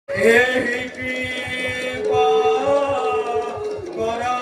এই কৃপা করাম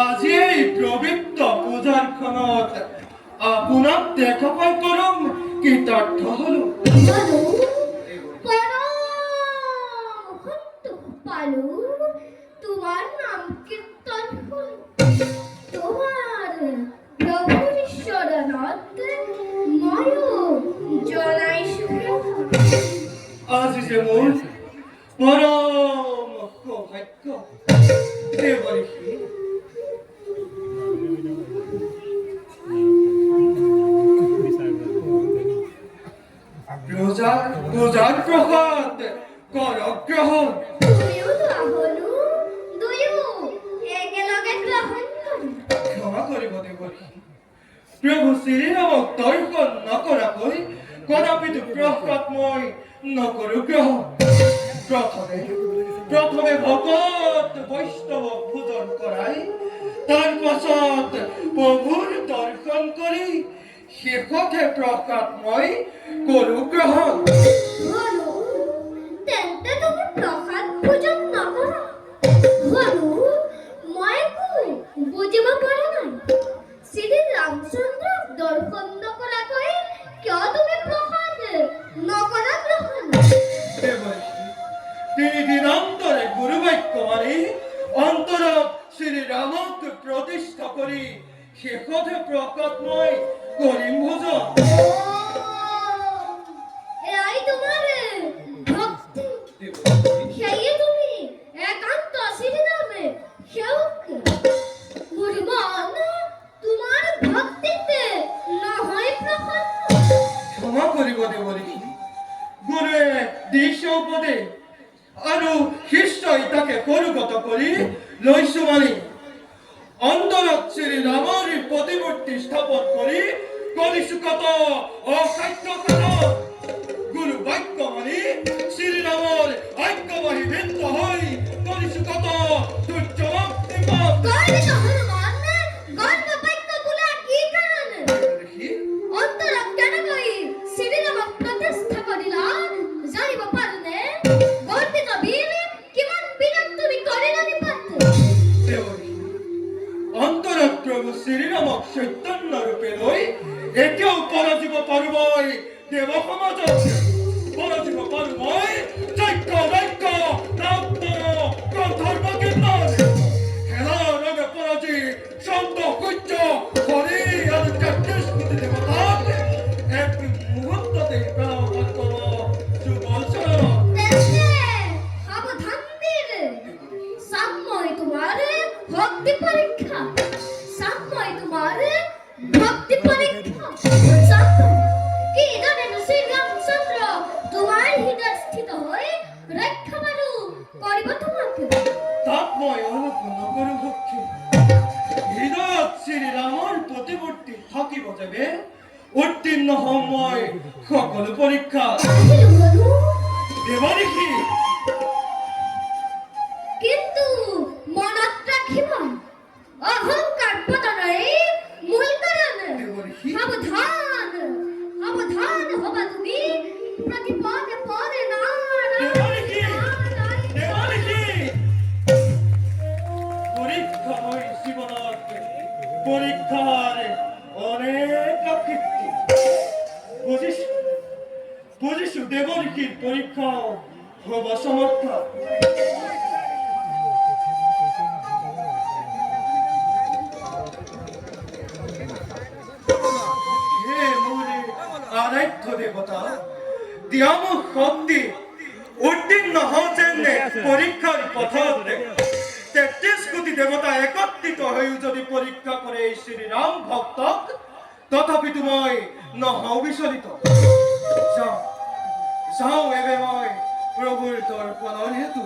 আজি এই পবিত্র পূজার ক্ষণত আপনার দেখা পাই করম কৃতার্থ হল। তোমার নাম কীর্তন হল, তোমার প্রভুর ঈশ্বরানাথ ময় জনাই সুখে। আজি যে মোর পরম সৌভাগ্য দেবরিষি পূজার প্রসাদ কর গ্রহণ। ক্ষমা করিব দেবরিষি, প্রভু শ্রীরামক দর্শন নকরাকৈ কদাপি প্রসাদ মই নকৰো গ্রহণ। প্রথমে ভগত বৈষ্ণব পূজন করাই, তার পাছত প্রভুর দর্শন করি, শেষতে প্রসাদ মই করু গ্রহণ। তেন্তে তুমি প্রসাদ পূজন নকৰা হলো মইকো বুজিব পৰা নাই। শ্রী রামচন্দ্র দর্শন নকৰাকৈ কিয় তুমি প্রসাদ নকৰা গ্রহণ? তিনি দিনান্তরে গুরুবাক্য মানি অন্তর শ্রীরামক প্রতিষ্ঠা করি, শেষতে প্রসাদময় করিম ভোজন। এরাই তোমার ভক্তি, সেই তুমি একান্ত শ্রীরামে সেবক। গুরুমন তোমার ভক্তিতে নহয় প্রসন্ন। ক্ষমা করিব দেবরিষি, গুরুয়ে দিশ উপদেশ আৰু শিষ্যই তাকে করুগত করি লৈছো মানি অন্তরত শ্রীরামর প্রতিমূর্তি স্থাপন করি করিছো কত অসাধ্য কথা। গুরু বাক্য মানি শ্রীরামর ঐক্যবাহী বৃত্ত হই করিছো কত দুর্যমুক্তি পথ। প্রভু শ্রীরামক চৈতন্য রূপে লই একেও পরাজিব পারবই দেব সমাজ, পরাজিব পারবই চৈত্য দৈত্য ধর্ম কীর্তন খেলা রঙে পরাজি সন্ত কুচ্চ হরি আর কৃষ্ণতি দেবতা এক মুহূর্ততে প্রাণ করো সুবলচর। সাম্যই তোমার ভক্তি পরীক্ষা, সাম্যই তোমার ভক্তি পরীক্ষা। কি জানেন শ্রী রামচন্দ্র তোমার হৃদয় স্থিত হয়ে রক্ষা বারু করিব তোমাকে। তাপময় অনুপূর্ণ করু ভক্তি হৃদয় শ্রীরামর প্রতিমূর্তি থাকিব যাবে উত্তীর্ণ সময় সকল পরীক্ষা। দেবরিষি কিন্তু মনত রাখিব অহংকার পতনের মূল কারণ। সাবধান সাবধান হবা তুমি প্রতি পদে পদে না। পরীক্ষা হয় জীবনের পরীক্ষার অনেক কীর্তি বশিষ্ঠ দেবর্ষীর পরীক্ষা হব সমর্থ। হে মোরে আরাধ্য দেবতা, দিয়াম শক্তি উত্তীর্ণ হচ্ছেন পরীক্ষার পথে। 33 কোটি দেবতা একত্রিত হয়ে যদি পরীক্ষা করে এই শ্রীরাম ভক্ত, তথাপি তুমি নহও বিচলিত। যাও এবে মই প্রভুর দর্পণ হেতু।